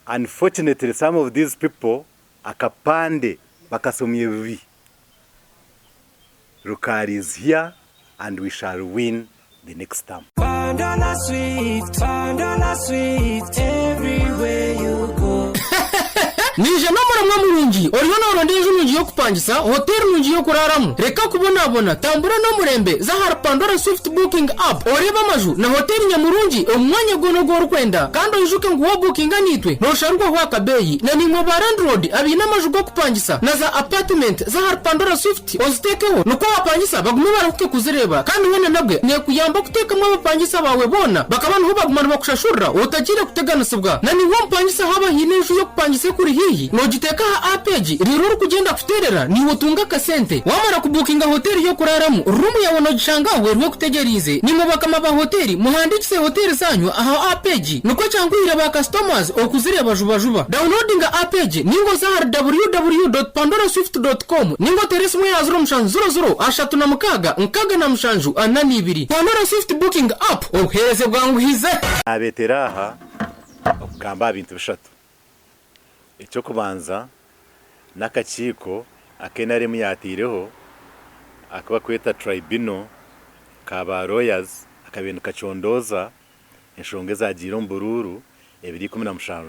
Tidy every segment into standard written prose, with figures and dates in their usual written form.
Unfortunately, some of these people akapande bakasomye bibi. Rukaari is here and we shall win the next term. Pandana sweet, everywhere you go. Nije namura murungi oriyo norondeje mungi yo kupangisa hotel mungi yo kuraramu reka kubonabona tambura no murembe za har Pandora Swift Booking app oreba maju na hotel nyamurungi omwanya gono goro kwenda kandi ujuke ngo booking anitwe no sharugwa kwa kabeyi na ni Mobaran Road abina maju go kupangisa na za apartment za har Pandora Swift ozitekeho nuko bapangisa bagume baruke kuzireba kandi wene nabwe ne kuyamba kuteka mu bapangisa bawe bona bakabana ho bagumana bakushashura utagire kuteganasibwa na ni wo mpangisa haba hinejo yo kupangisa kuri nogiteka ha page rero kugenda kuterera ni wotunga kasente wamara kubukinga hoteli yo kuraramu room yawe nogishanga werwe kutegerize ni mubakama ba hoteli muhandikise hoteli zanyu aha page nuko cyangwira ba customers okuzireba juba downloading page ningo za www.pandoraswift.com ningo teresmo ya 000 na mshanju anani ibiri Pandora Swift Booking app ohereze bwangu hize abeteraha okugamba ibintu bishatu. Icyo kubanza n'akakiko NRM yatireho akaba kweta tribunal kaba lawyers akabintu kacondoza enshonge zagira mbururu 2017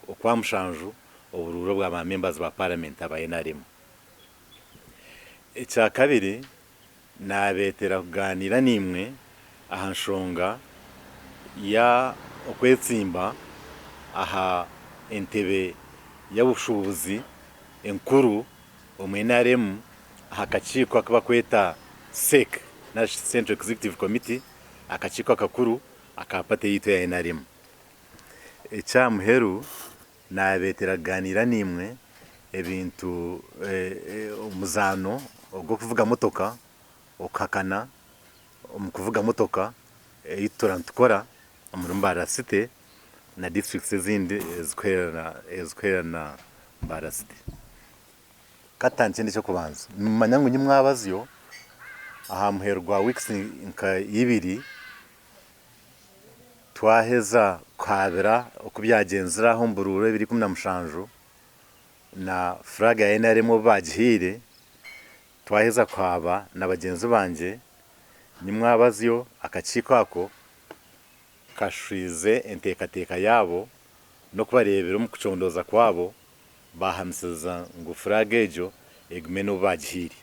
okwa mushanju obururo bwa members ba parliament aba NRM. Icya kabiri nabetera kuganira nimwe aha nshonga ya okwetsimba aha entebe y'abushubuzi enkuru omwenaremu hakachiko akaba kweta SEC na Central Executive Committee akachiko akakuru akapate yito ya NRM. Echa muheru na beteraganira nimwe ebintu umuzano ogwo kuvuga motoka okakana omukuvuga motoka itorantukora omurumbara city na districts zindi ezkwera na Mbarasiti. Katanchende cyo kubanza manyangu nyimwabaziyo aha muherwa weeks nka yibiri twaheza kwabira okubyagenzera aho mbururo 2017 na flag ya NRM bagihire twaheza kwaba na bagenzi banje nyimwabaziyo akachiko ako kashwize entekateka yabo no kubarebera mu kucondoza kwabo bahamsiza ngo fragejo egmeno bagihiri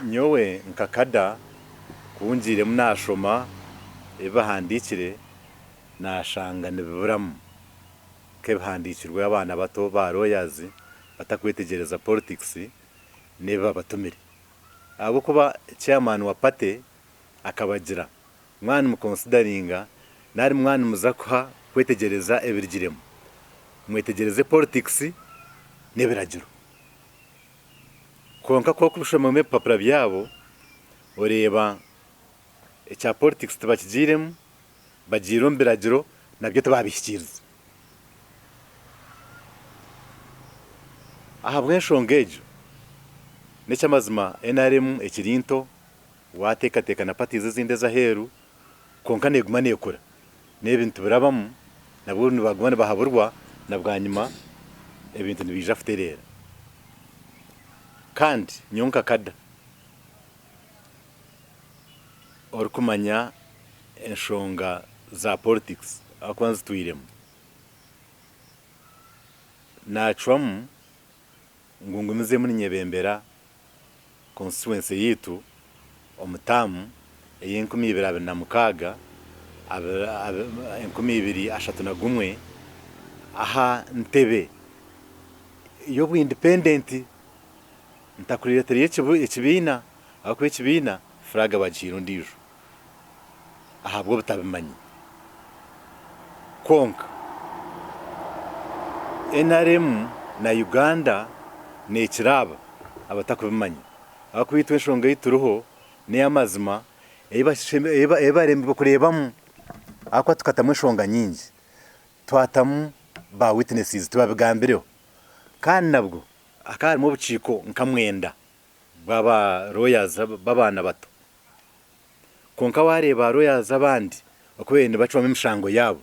nyowe nkakada kunjire munashoma ebahandikire nashanga niburamu kebahandikirwe abana bato ba lawyers batakwetegereza politics neba batumire abo kuba chairman wa party akabagira mwana mu consideringa nari mwana muzakwa kwetegereza ebirigiremo mwetegereze politics nebiragiro konka ko kushoma mu papra byabo oreba echa politics tabakigiremo bagiro mbiragiro nabyo tababishikiriza ahabwe shongejo necha mazima NRM ekirinto wateka na parties zinde za heru konka negumane yakora nebintu birabamu nabo nibagumane bahaburwa nabwanyuma ebintu nibija futerera kandi nyonka kada orukumanya enshonga za politics akwanza tuiremo nachwamu ngungumize muri nyebembera constituency yitu omutamu eyenkumi 2026 enkumi 2031 aha ntebe yo independent ntakuliretere ekibina akwe ekibina fraga bagiro ndijo ahabwo butabimanyi konka NRM na Uganda nekiraba abatakubimanyi akwitwe shonga yituruho ne amazima ebarembe kurebamu akwa tukatamwe shonga nyingi twatamu ba witnesses tubabigambireho kandi nabwo akarimo buciko nkamwenda baba lawyers babana bato konka wareba lawyers abandi okwene bacwa imishango yabo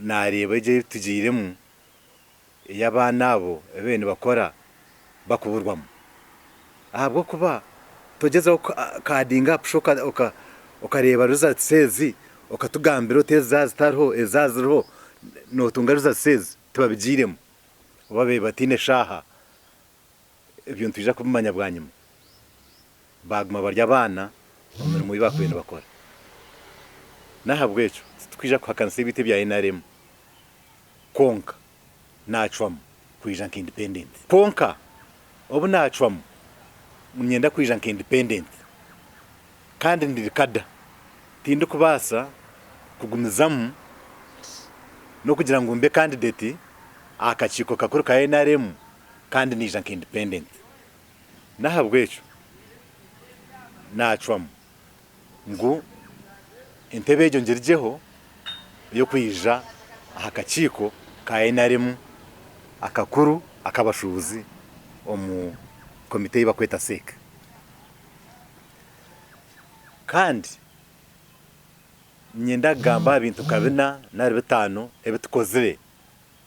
nareba ije tugiremo y'abana abo bene bakora bakuburwamo ahabwo kuba togezaho kadinga pushoka ukareba results sezi ukatugambira uteza zitariho ezaziriho notunga results sezi tubabigiremo babe batine shaha ibintu tuje kubimanya bwanyuma baguma barya abana umurimo wibakubene bakora nahabwecho twija kuhakanisa ibiti bya NRM konka nachwamo kwija independent konka obu nachwamo munyenda kwija independent kandi ndirikada tindi kubasa kugumizamu no kugira ngo mbe candidate akachiko kakuru ka NRM kandi nija independent nahabwecho nachwamo ngo intebe ejo ngirijeho yo kwija akachiko ka NRM akakuru akabashubuzi omu komite yibakweta seka kandi nyenda gamba ibintu kabina nari bitano ebitukozire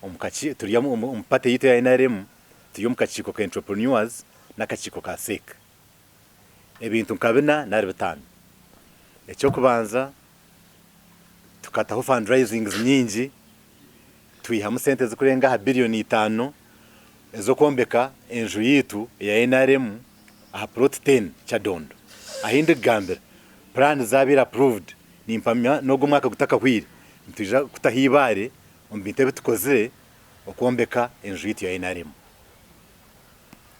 omukachi turiyamu umupate yito ya NRM tuyo mukachiko ka entrepreneurs nakachiko ka seka ebintu kabina nari bitano ecyo kubanza tukataho fundraisings nyingi tuyihamu sente zikurenga billion 5 ezo kombeka enju yitu ya NRM aha plot 10 chadondo ahinde gambira plan zabira approved nimpamya nogo mwaka gutaka hwire ntuje kutahibare ombinte bitukozire okombeka enju yitu ya NRM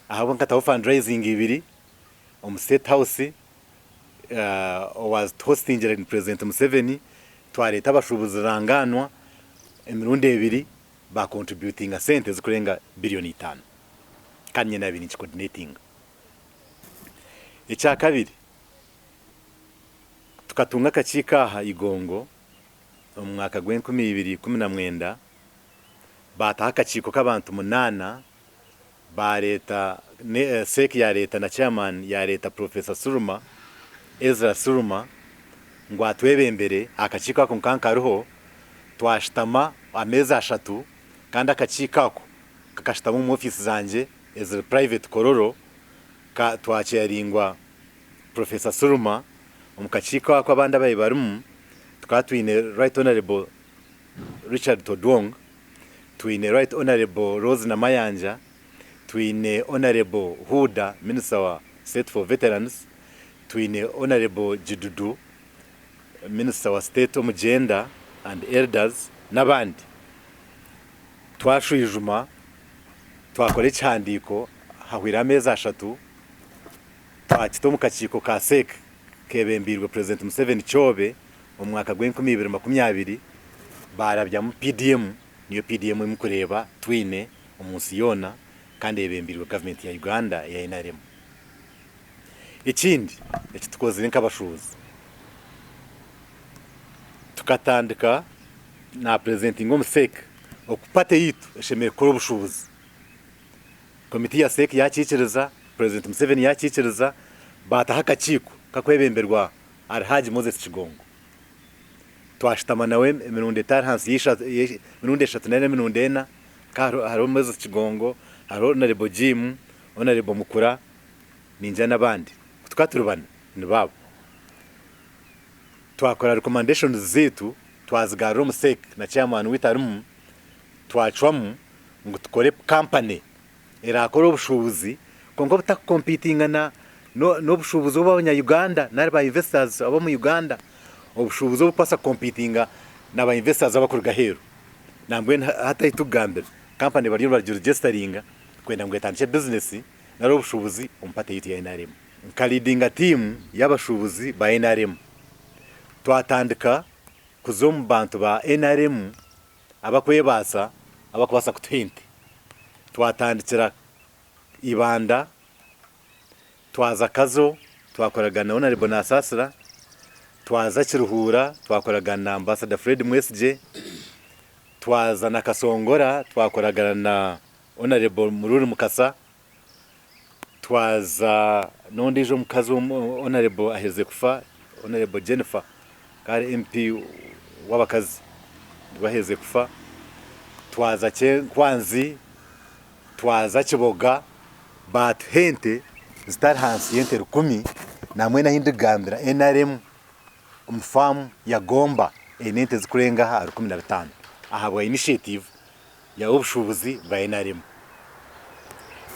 ahabo nkataho fundraising ibiri State House was hosting President Museveni twareta abashubuzi ranganwa emirundi ebiri ba contributing sente zikurenga billion 5 kanye na bini coordinating echa kabiri tukatunga kachika ha igongo omwaka gwe 2019 bata akachiko kabantu 8 bareta seki ya leta na chairman ya leta Professor Suruma Ezra Suruma ngo atwebembere akachika ko nkankaruho twashitama ameza 3 kandi akachikako kakashitama mu office zanje as a private kororo ka twacheringwa Professor Suruma omukachika ko abanda bayi barumu tukatwine Right Honorable Richard Todwong twine Right Honorable Rose na Mayanja twine Honorable Huda Minister wa State for Veterans twine Honorable Jidudu Minister wa State of Gender and Elders nabandi twashwijuma twakore cyandiko hahwira ameza 3 twakito mukachiko ka sek kebembirwe President Museveni Chobe mu mwaka gwe 2020 barabya mu PDM niyo PDM imukureba twine umunsi yona kandi yebembirwe government ya Uganda ya NRM ikindi ekitukoze nk'abashuzi tukatandika na presenting omuseka okupate yitu eshemeye kora ubushubuzi komite ya seka yakikiriza President Museveni yakikiriza bata hakachiko kakwebemberwa Alhaji Moses Chigongo twashitama nawe mirundi tar hansi yisha mirundi 3 haro Moses Chigongo haro Honorable Jim Honorable Mukura ninja nabandi tukaturubana nibabo twakora recommendations zetu twazigara omusek na chairman witarumu twachwamu ngo tukore company irakora obushubuzi kongo butakompetinga na no bushubuzi bw'abanya Uganda n'aba investors abo mu Uganda obushubuzi bupasa competinga n'aba investors abakurga hero nambwe hata itugambira company bari registeringa kwenda ngo etanche business naro obushubuzi umpate yitu ya NRM nkalidinga team y'abashubuzi ba NRM twatandika kuzomu bantu ba NRM abakwebasa abakubasa ku 20 twatandikira ibanda twaza kazo twakoraga na Honorable Nasasira twaza Kiruhura twakoraga na Ambassador Fred Mwesije twaza na Kasongora twakoraga na Honorable Mururu Mukasa twaza nondijo mukazo Honorable aheze kufa Honorable Jennifer kare MP wabakazi rwaheze kufa twaza kwanzi twaza kiboga but hente zitari hansi yente 10 namwe nahindi gambira NRM umfamu yagomba enente zikurenga ha 15 ahabwa initiative ya ubushobozi bwa NRM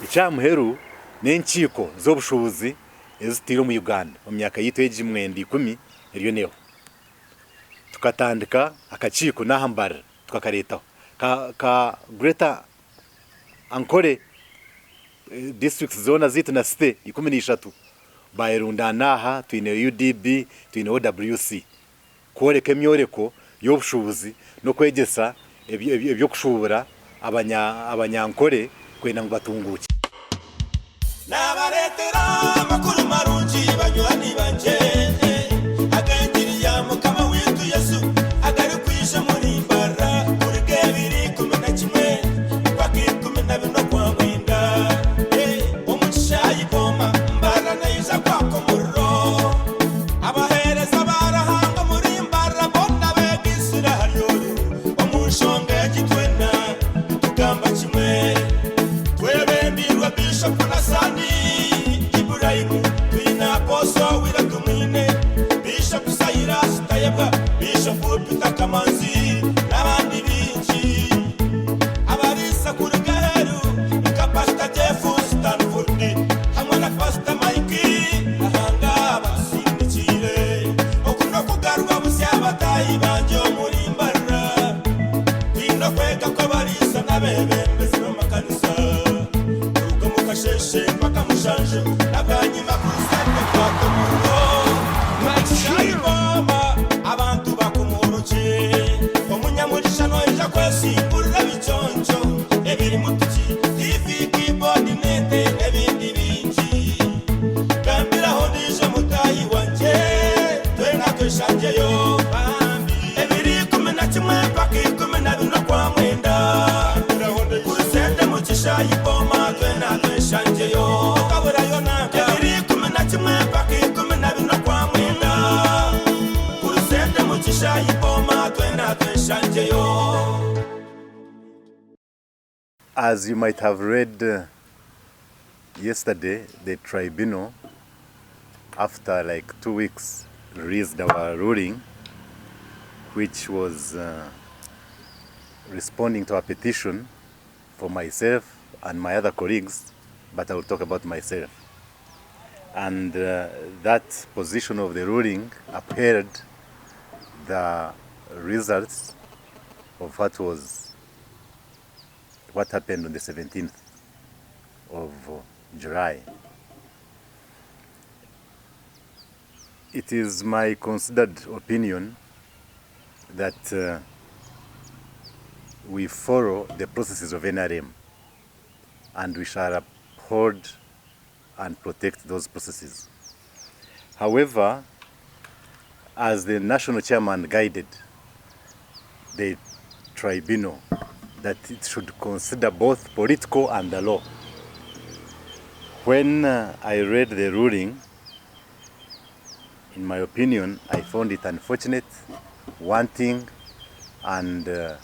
icyamuheru n'enkiko z'obushobozi ezitiro mu Uganda mu myaka yito y'imwendi 10 eriyo neho tukatandika akakiko nahambara tukakaretaho ka Greater Ankole district zona zitu na state 13 bayirundana aha twine UDB twine OWC koreka emyoreko y'obushobozi no kwegesa ebyo kushubura abanyankore kwenda ngo batunguke nabaretera makuru marungi banyurani banje agangiriya mukama witu Yesu agari kwisha muri mbara kuri gebiri 11 paki 12 kwa mwinda omushayi boma mbara nayiza kwa komuro abahereza barahanga muri mbara bonna begisira haryoru omushonga gitwena tugamba kimwe twebembirwa bishop na sani Ibrahim twina poso wira tumine bishop Cyrus Tayebwa bishop Peter Kamanzi n'abandi binji abarisa kuri gaheru nka Pastor Jeff Stanford hamwe na Pastor Mike ahanga basindikire okuno kugarwa busyabatayi banjo muri mbara twina kwega ko barisa n'abebembezi b'amakanisa sheshe paka mushanje nabanyi makusande kwa komuro maisha iboma abantu bakumuruke omunyamurisha no eja kwesimbura biconjo ebiri mutuki TV keyboard nete ebindi binji gambira hodije mutayi wanje twena kweshanje yo bambi ebiri 11 paka 12 kwa mwenda kurusende mukisha iboma twena shanje yo kabura yo na kabiri 11 paki 12 kwa mwenda kurusende mukisha iboma twena shanje yo. As you might have read yesterday, the tribunal after like 2 weeks released our ruling which was responding to a petition for myself and my other colleagues, but I will talk about myself. And that position of the ruling upheld the results of what happened on the 17th of July. It is my considered opinion that we follow the processes of NRM and we shall uphold and protect those processes. However, as the national chairman guided the tribunal that it should consider both political and the law, when I read the ruling, in my opinion, I found it unfortunate, wanting, and to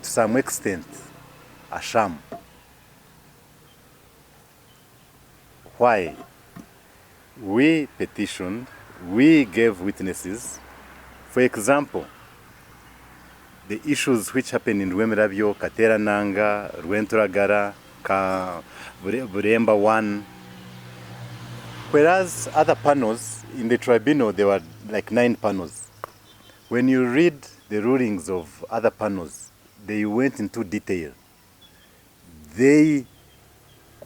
some extent a sham. Why? We petitioned, we gave witnesses. For example, the issues which happened in Rwemerabyo, Katerananga, Rwenturagara, Buremba 1. Whereas other panels in the tribunal, there were like 9 panels. When you read the rulings of other panels, they went into detail. They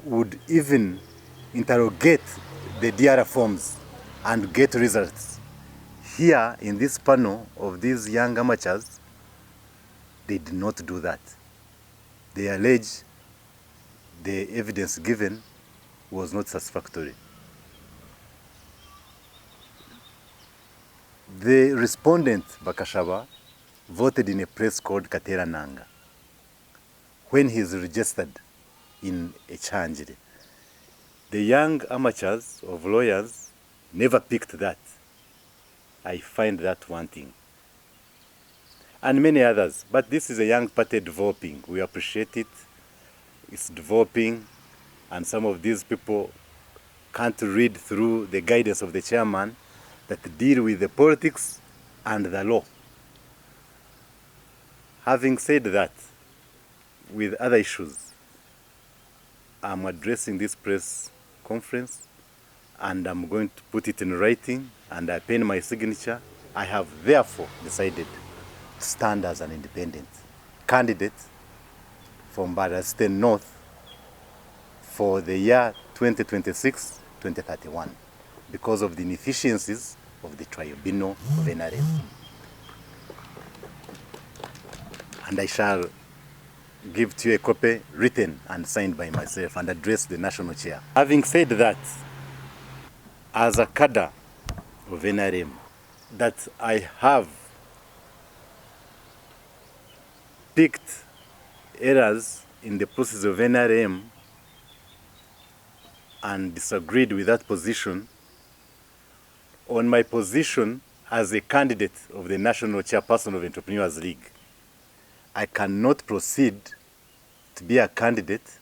would even interrogate the DRA forms and get results. Here, in this panel of these young amateurs, they did not do that. They allege the evidence given was not satisfactory. The respondent, Bakashaba, voted in a place called Katerananga when he is registered in Echanjiri. The young amateurs of lawyers never picked that. I find that wanting. and many others. But this is a young party developing. We appreciate it. It's developing, and some of these people can't read through the guidance of the chairman that deal with the politics and the law. Having said that, with other issues, I'm addressing this press conference and I'm going to put it in writing and I pen my signature. I have therefore decided to stand as an independent candidate from Barasate North for the year 2026-2031 because of the inefficiencies of the tribunal of NRM. And I shall give to you a copy written and signed by myself and address the national chair. Having said that, as a cadre of NRM, that I have picked errors in the process of NRM and disagreed with that position, on my position as a candidate of the national chairperson of Entrepreneurs League, I cannot proceed to be a candidate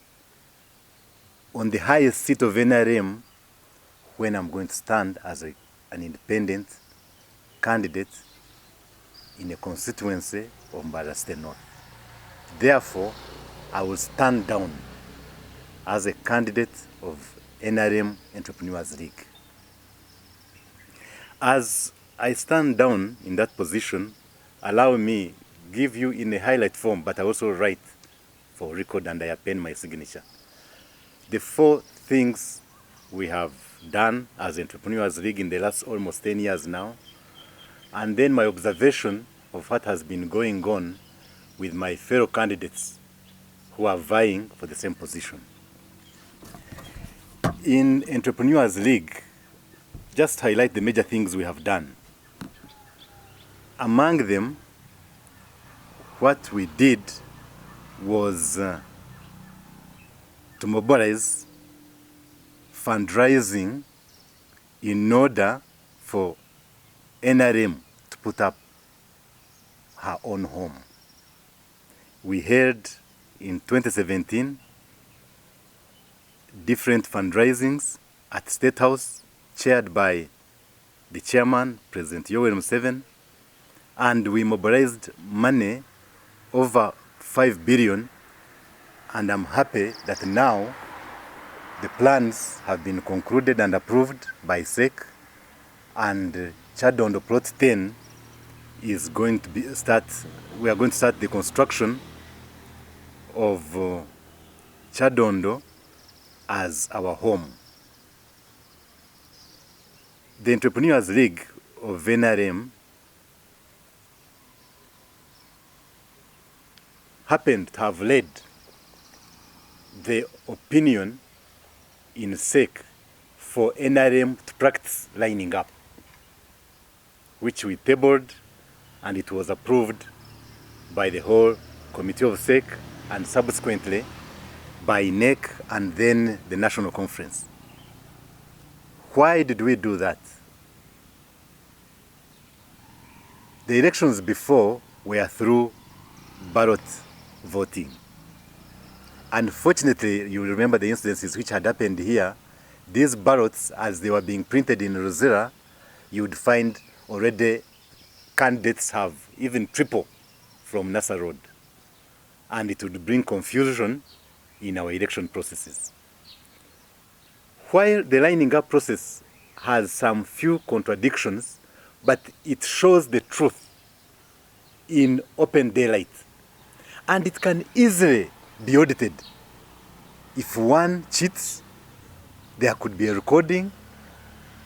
on the highest seat of NRM when I'm going to stand as an independent candidate in a constituency of Barasate North. Therefore, I will stand down as a candidate of NRM Entrepreneurs League. As I stand down in that position, allow me give you in a highlight form, but I also write for record and I append my signature. The 4 things we have done as Entrepreneurs League in the last almost 10 years now, and then my observation of what has been going on with my fellow candidates who are vying for the same position. In Entrepreneurs League, just highlight the major things we have done. Among them, what we did was to mobilize fundraising in order for NRM to put up her own home. We held in 2017 different fundraisings at State House, chaired by the chairman, President Yoweri Museveni, and we mobilized money over 5 billion, and I'm happy that now the plans have been concluded and approved by SEC, and Chadondo Plot 10 is going to we are going to start the construction of Chadondo as our home. The Entrepreneurs League of NRM happened to have led the opinion in SEC for NRM to practice lining up, which we tabled and it was approved by the whole committee of SEC and subsequently by NEC and then the national conference. Why did we do that? The elections before were through ballot voting. Unfortunately, you remember the incidences which had happened here. These ballots, as they were being printed in Rosera, you would find already candidates have even triple from Nasa Road. And it would bring confusion in our election processes. While the lining up process has some few contradictions, but it shows the truth in open daylight. And it can easily be audited. If one cheats, there could be a recording,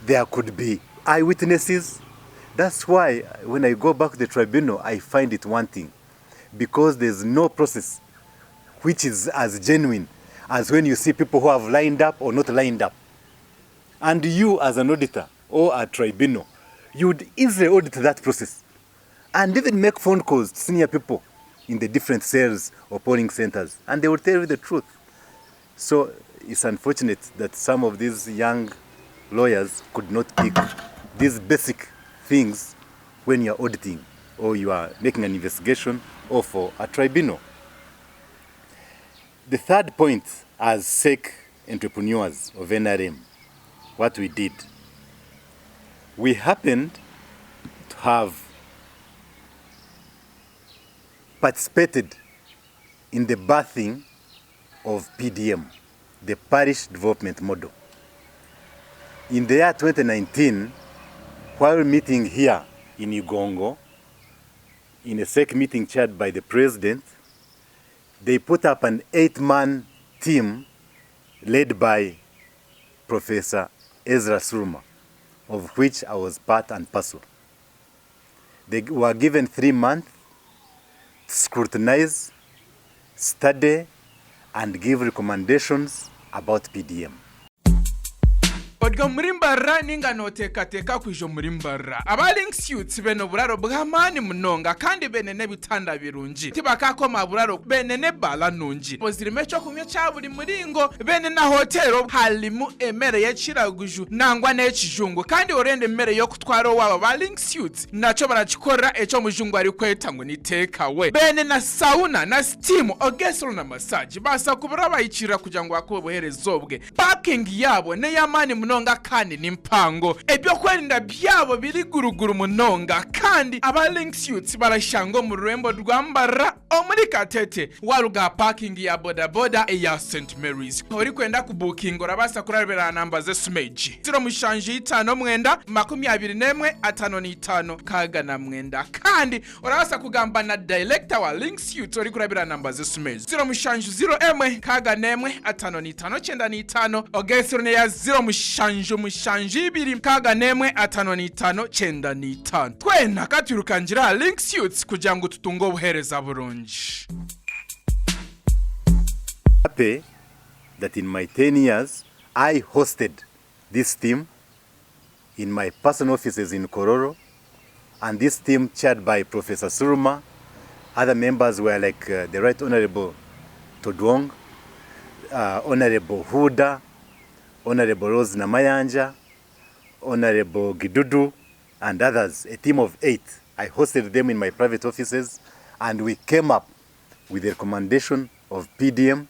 there could be eyewitnesses. That's why when I go back to the tribunal, I find it wanting, because there's no process which is as genuine as when you see people who have lined up or not lined up. And you as an auditor or a tribunal, you would easily audit that process and even make phone calls to senior people in the different cells or polling centers, and they will tell you the truth. So it's unfortunate that some of these young lawyers could not pick these basic things when you're auditing or you are making an investigation or for a tribunal. The third point, as SEC entrepreneurs of NRM, what we did, we happened to have participated in the birthing of PDM, the Parish Development Model. In the year 2019, while meeting here in Ugongo, in a SEC meeting chaired by the President, they put up an 8-man team led by Professor Ezra Suruma, of which I was part and parcel. They were given 3 months to scrutinize, study, and give recommendations about PDM. odgo murimbarra ninga notekateka kwijo murimbarra abaling suits beno buraro bw'amani munonga kandi benene bitanda birungi tibakakoma buraro benene bala nungi bozirimecho kumye cyaburi muringo bene na hotelo halimu emere yekiraguju nangwa n'ekijungu kandi orende emere yo kutwara waba baling suits naco barakikora eco mujungu ari kweta ngo niteka we bene na sauna na steam ogesolo na massage basa kubura bayikira kugira ngo akoboherezobwe parking yabo ne yamani munonga kandi nimpango ebyo kwerinda byabo biri guruguru munonga kandi aba link suits barashango mu rwembo rwambara omuri Katete waruga parking ya boda boda ya St Mary's ori kwenda ku booking orabasa kurabera namba ze smeji 0 kaga na mwenda kandi orabasa kugamba na director wa link suits ori kurabera namba ze smeji 0 kaga nemwe 5 ogesero ne ya 0 kaga nemwe 5 twena katurukangira link suits kugira ngo tutungo buhereza burungi. Happy that in my 10 years I hosted this team in my personal offices in Kororo, and this team chaired by Professor Suruma. Other members were like the Right Honorable Todwong, Honorable Huda, Honorable Rose Namayanja, Honorable Gidudu, and others, a team of 8. I hosted them in my private offices, and we came up with the recommendation of PDM.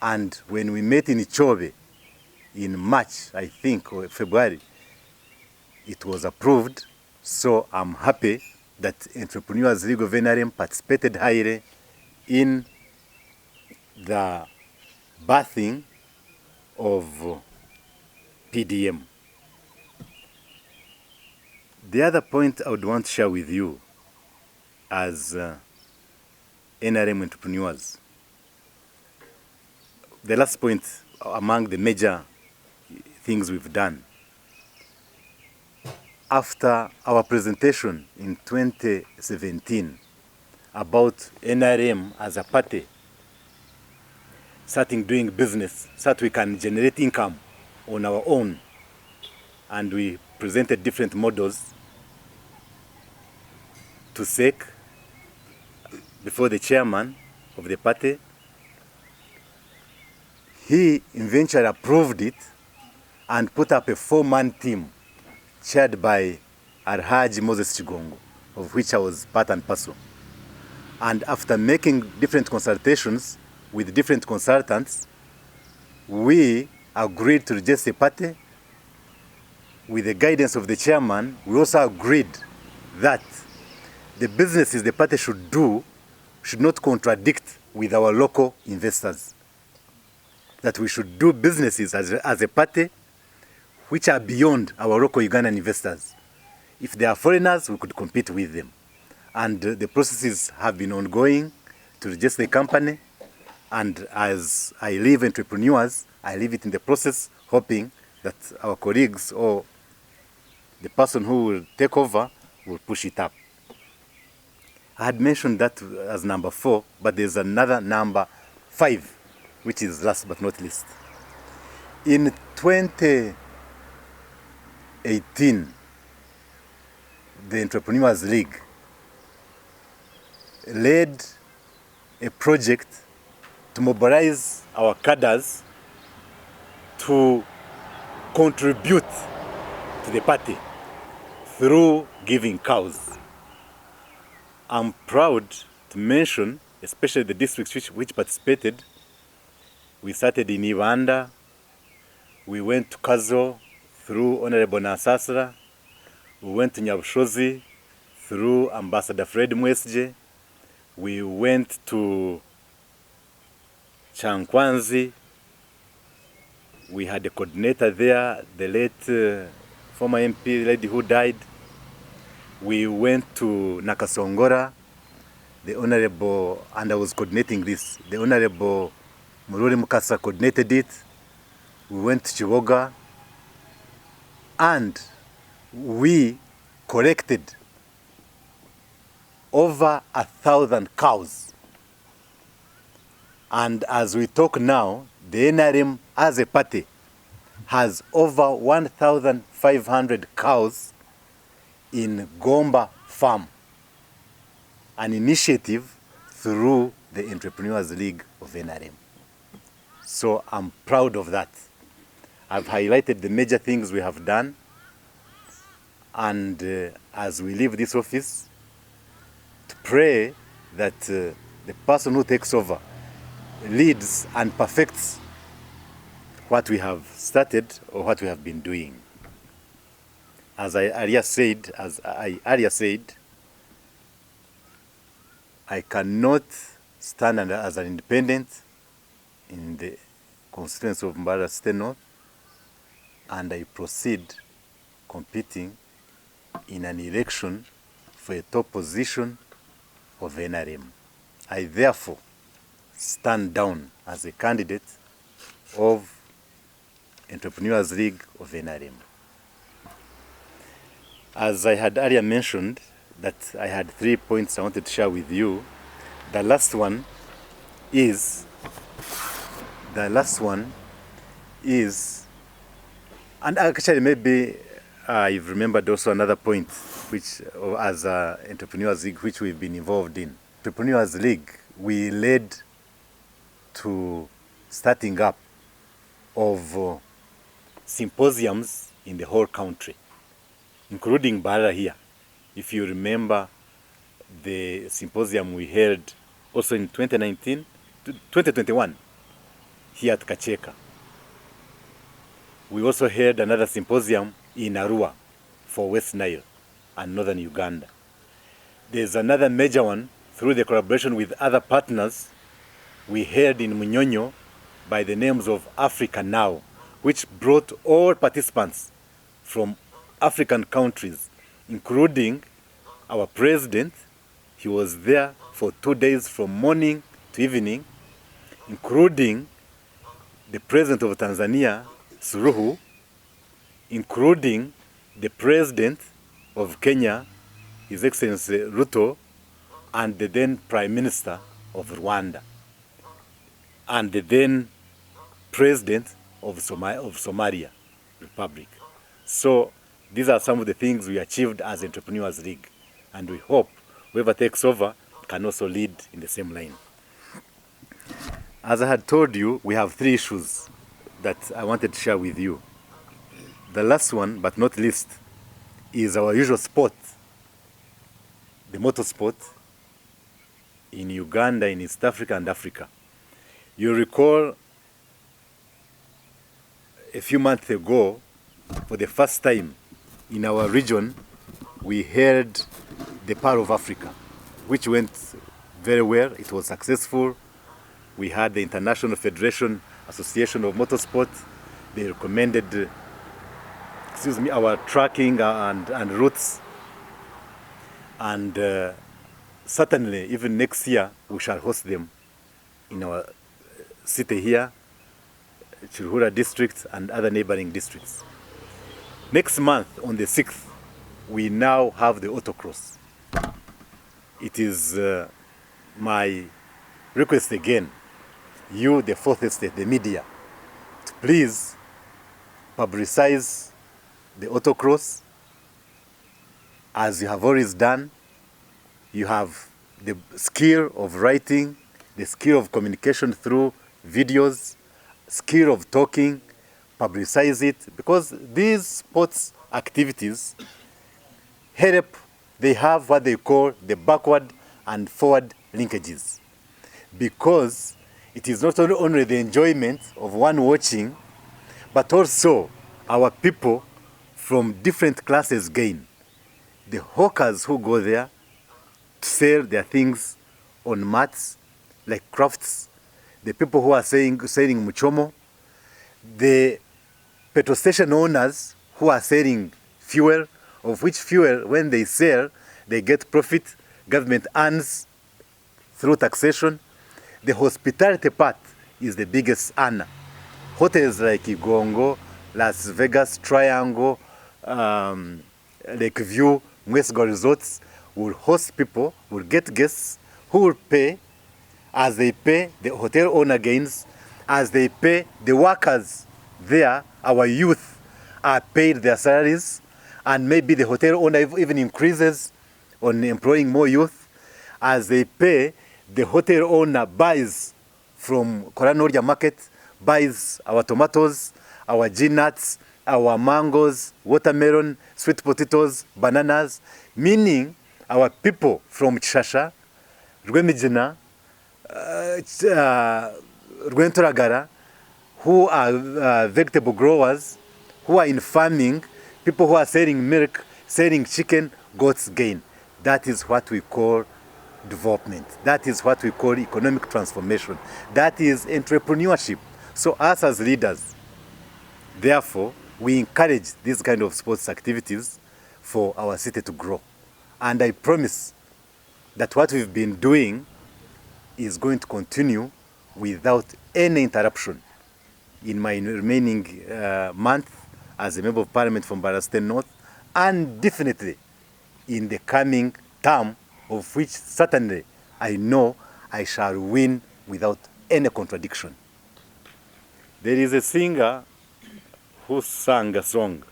And when we met in Ichobe in March, I think, or February, it was approved. So I'm happy that Entrepreneurs League of NRM participated highly in the birthing of PDM. The other point I would want to share with you as NRM entrepreneurs, the last point among the major things we've done, after our presentation in 2017 about NRM as a party starting doing business so that we can generate income on our own, and we presented different models to SEC before the chairman of the party. He eventually approved it and put up a 4-man team chaired by Alhaji Moses Chigongo, of which I was part and parcel. And after making different consultations with different consultants, we agreed to register a party. With the guidance of the chairman, we also agreed that the businesses the party should do should not contradict with our local investors. That we should do businesses as a party which are beyond our local Ugandan investors. If they are foreigners, we could compete with them. And the processes have been ongoing to register the company. And as I leave entrepreneurs, I leave it in the process, hoping that our colleagues or the person who will take over will push it up. I had mentioned that as number 4, but there's another number 5, which is last but not least. In 2018, the Entrepreneurs League led a project to mobilize our cadres to contribute to the party through giving cows. I'm proud to mention, especially the districts which participated. We started in Ibanda, we went to Kazo through Honorable Nasasra, we went to Nyabushozi through Ambassador Fred Mwesje, we went to Chankwanzi, we had a coordinator there, the late former MP lady who died. We went to Nakasongora, the Honorable, and I was coordinating this, the Honorable Mururi Mukasa coordinated it. We went to Chiboga, and we collected over 1,000 cows. And as we talk now, the NRM as a party has over 1,500 cows in Gomba Farm, an initiative through the Entrepreneurs League of NRM. So I'm proud of that. I've highlighted the major things we have done, and as we leave this office, to pray that the person who takes over leads and perfects what we have started or what we have been doing. As I earlier said, I cannot stand as an independent in the constituency of Mbarara State North, and I proceed competing in an election for a top position of NRM. I therefore stand down as a candidate of Entrepreneurs League of NRM. As I had earlier mentioned that I had 3 points I wanted to share with you. The last one is, and actually maybe I've remembered also another point which as Entrepreneurs League which we've been involved in. Entrepreneurs League, we led to starting up of symposiums in the whole country, including Mbarara here. If you remember the symposium we held also in 2021 here at Kacheka. We also held another symposium in Arua for West Nile and Northern Uganda. There's another major one through the collaboration with other partners we held in Munyonyo by the names of Africa Now, which brought all participants from African countries, including our president. He was there for 2 days from morning to evening, including the president of Tanzania, Suluhu, including the president of Kenya, His Excellency Ruto, and the then Prime Minister of Rwanda, and the then president of Somalia Republic. So these are some of the things we achieved as Entrepreneurs League, and we hope whoever takes over can also lead in the same line. As I had told you, we have 3 issues that I wanted to share with you. The last one, but not least, is our usual sport, the motorsport in Uganda, in East Africa and Africa. You recall a few months ago, for the first time in our region, we held the Power of Africa, which went very well. It was successful. We had the International Federation Association of Motorsport. They recommended our tracking and routes. And certainly, even next year, we shall host them in our city here, Chirhura district and other neighboring districts. Next month, on the 6th, we now have the autocross. It is my request again, you, the fourth estate, the media, to please publicize the autocross as you have always done. You have the skill of writing, the skill of communication through videos, skill of talking, publicize it, because these sports activities help, they have what they call the backward and forward linkages. Because it is not only the enjoyment of one watching, but also our people from different classes gain. The hawkers who go there to sell their things on mats, like crafts, the people who are selling muchomo, the petrol station owners who are selling fuel, of which fuel, when they sell, they get profit, government earns through taxation. The hospitality part is the biggest earner. Hotels like Igongo, Las Vegas, Triangle, Lakeview, Mwesgo Resorts will host people, will get guests who will pay. As they pay, the hotel owner gains. As they pay, the workers there, our youth, are paid their salaries. And maybe the hotel owner even increases on employing more youth. As they pay, the hotel owner buys from Koranoria market, buys our tomatoes, our nuts, our mangoes, watermelon, sweet potatoes, bananas, meaning our people from Chashasha, Rwemijina, Rwentoragara, who are vegetable growers, who are in farming, people who are selling milk, selling chicken, goats gain. That is what we call development. That is what we call economic transformation. That is entrepreneurship. So us as leaders, therefore, we encourage this kind of sports activities for our city to grow. And I promise that what we've been doing is going to continue without any interruption in my remaining month as a member of parliament from Barastan North, and definitely in the coming term, of which certainly I know I shall win without any contradiction. There is a singer who sang a song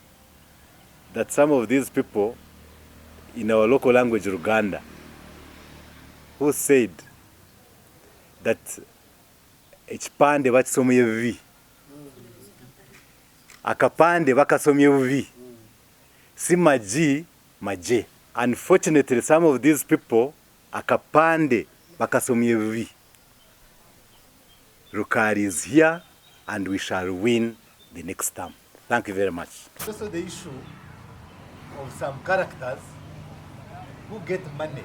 that some of these people in our local language, Ruganda, who said that ekipande bakisomye bubi, akapande bakasomye bubi, si maji maje. Unfortunately, some of these people, akapande bakasomye bubi. Rukaari is here, and we shall win the next term. Thank you very much. Also the issue of some characters who get money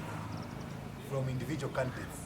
from individual candidates.